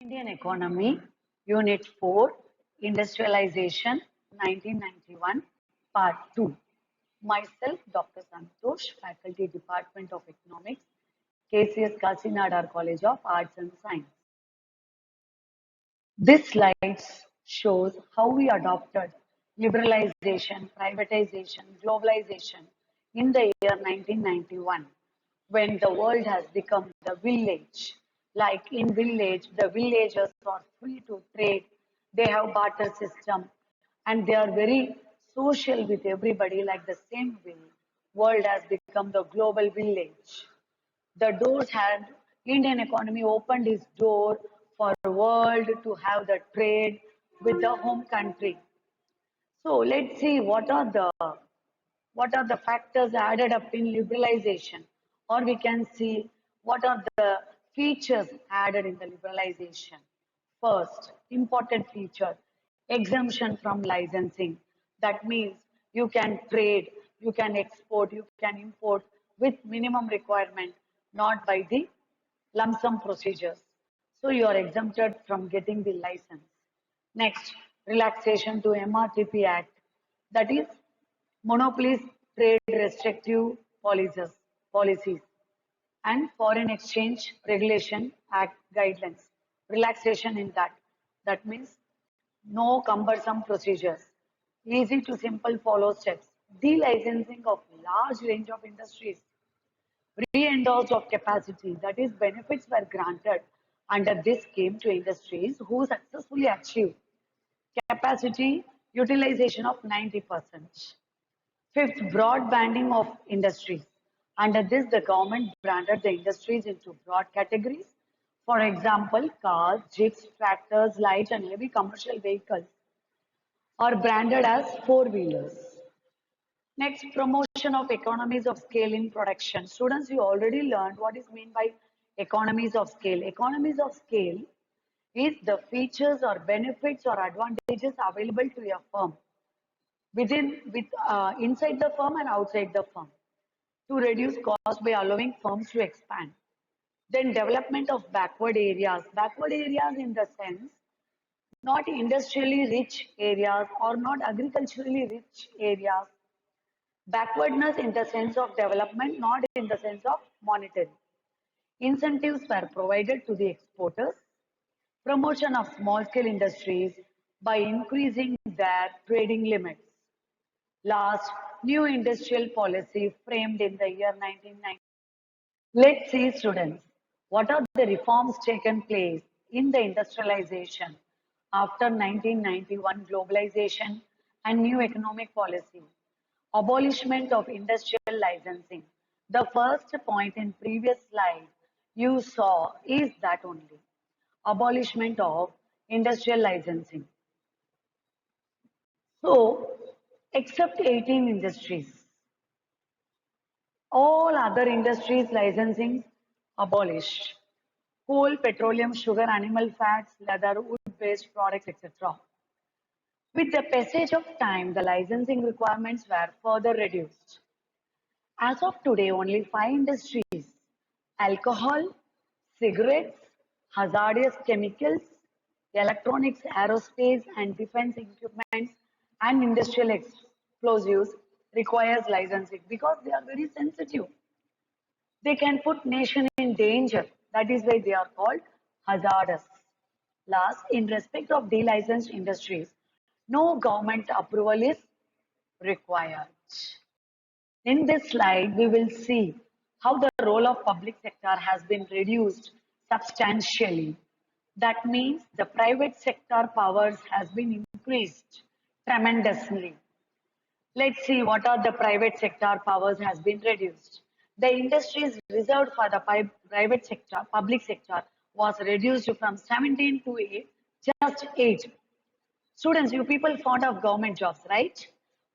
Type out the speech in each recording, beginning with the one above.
Indian Economy, Unit 4, Industrialization, 1991, Part 2. Myself, Dr. Santosh, Faculty Department of Economics, KCS Kasinadar College of Arts and Science. This slide shows how we adopted liberalization, privatization, globalization in the year 1991 when the world has become the village. Like in village, the villagers are free to trade, they have barter system and they are very social with everybody like the same way. World has become the global village. The doors had Indian economy opened its door for the world to have the trade with the home country. So let's see what are the factors added up in liberalization, or we can see what are the features added in the liberalization. First, important feature, exemption from licensing. That means you can trade, you can export, you can import with minimum requirement, not by the lump sum procedures. So you are exempted from getting the license. Next, relaxation to MRTP Act. That is monopolies trade restrictive policies and foreign exchange regulation act guidelines relaxation in that. That means no cumbersome procedures, easy to simple follow steps, delicensing of large range of industries, re-endorsed of capacity, that is benefits were granted under this scheme to industries who successfully achieve capacity utilization of 90%. Fifth, broad banding of industries. Under this, the government branded the industries into broad categories. For example, cars, jeeps, tractors, light and heavy commercial vehicles are branded as four-wheelers. Next, promotion of economies of scale in production. Students, you already learned what is meant by economies of scale. Economies of scale is the features or benefits or advantages available to a firm inside the firm and outside the firm to reduce cost by allowing firms to expand. Then development of backward areas in the sense not industrially rich areas or not agriculturally rich areas. Backwardness in the sense of development, not in the sense of monetary. Incentives were provided to the exporters. Promotion of small scale industries by increasing their trading limits. Last, new industrial policy framed in the year 1990. Let's see, students, what are the reforms taken place in the industrialization after 1991 globalization and new economic policy. Abolishment of industrial licensing. The first point in previous slide you saw is that only. Abolishment of industrial licensing. So, except 18 industries, all other industries licensing abolished. Coal, petroleum, sugar, animal fats, leather, wood-based products, etc. With the passage of time, the licensing requirements were further reduced. As of today, only 5 industries: alcohol, cigarettes, hazardous chemicals, electronics, aerospace and defense equipment, and industrial explosives requires licensing because they are very sensitive. They can put nation in danger. That is why they are called hazardous. Last, in respect of delicensed industries, no government approval is required. In this slide, we will see how the role of public sector has been reduced substantially. That means the private sector powers has been increased tremendously. Let's see what are the private sector powers has been reduced. The industries reserved for the private sector, public sector was reduced from 17 to 8, just 8. Students, you people fond of government jobs, right?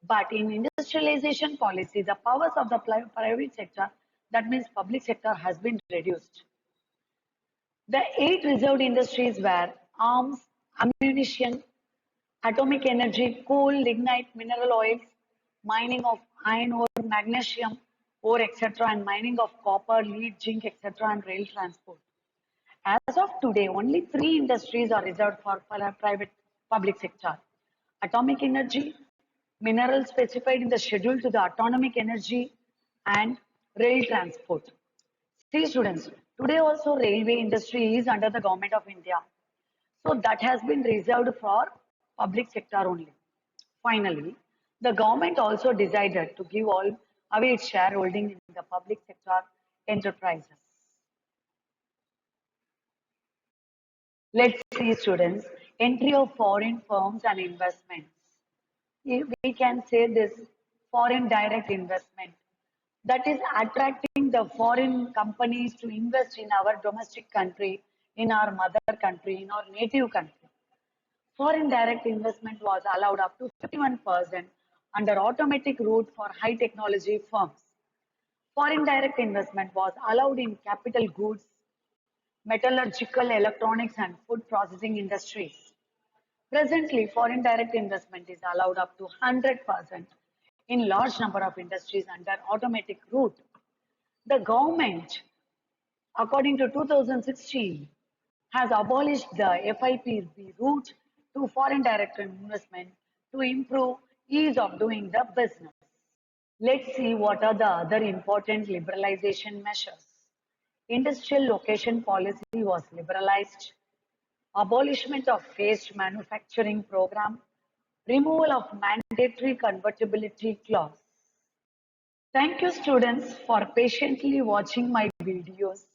But in industrialization policy, the powers of the private sector, that means public sector, has been reduced. The 8 reserved industries were arms, ammunition, atomic energy, coal, lignite, mineral oils, mining of iron ore, magnesium ore, etc., and mining of copper, lead, zinc, etc., and rail transport. As of today, only three industries are reserved for private public sector. Atomic energy, minerals specified in the schedule to the atomic energy, and rail transport. See students, today also railway industry is under the government of India. So that has been reserved for public sector only. Finally, the government also decided to give all away its shareholding in the public sector enterprises. Let's see students, entry of foreign firms and investments. We can say this foreign direct investment, that is attracting the foreign companies to invest in our domestic country, in our mother country, in our native country. Foreign direct investment was allowed up to 51% under automatic route for high technology firms. Foreign direct investment was allowed in capital goods, metallurgical, electronics, and food processing industries. Presently, foreign direct investment is allowed up to 100% in large number of industries under automatic route. The government, according to 2016, has abolished the FIPB route to foreign direct investment to improve ease of doing the business. Let's see what are the other important liberalization measures. Industrial location policy was liberalized, abolishment of phased manufacturing program, removal of mandatory convertibility clause. Thank you students for patiently watching my videos.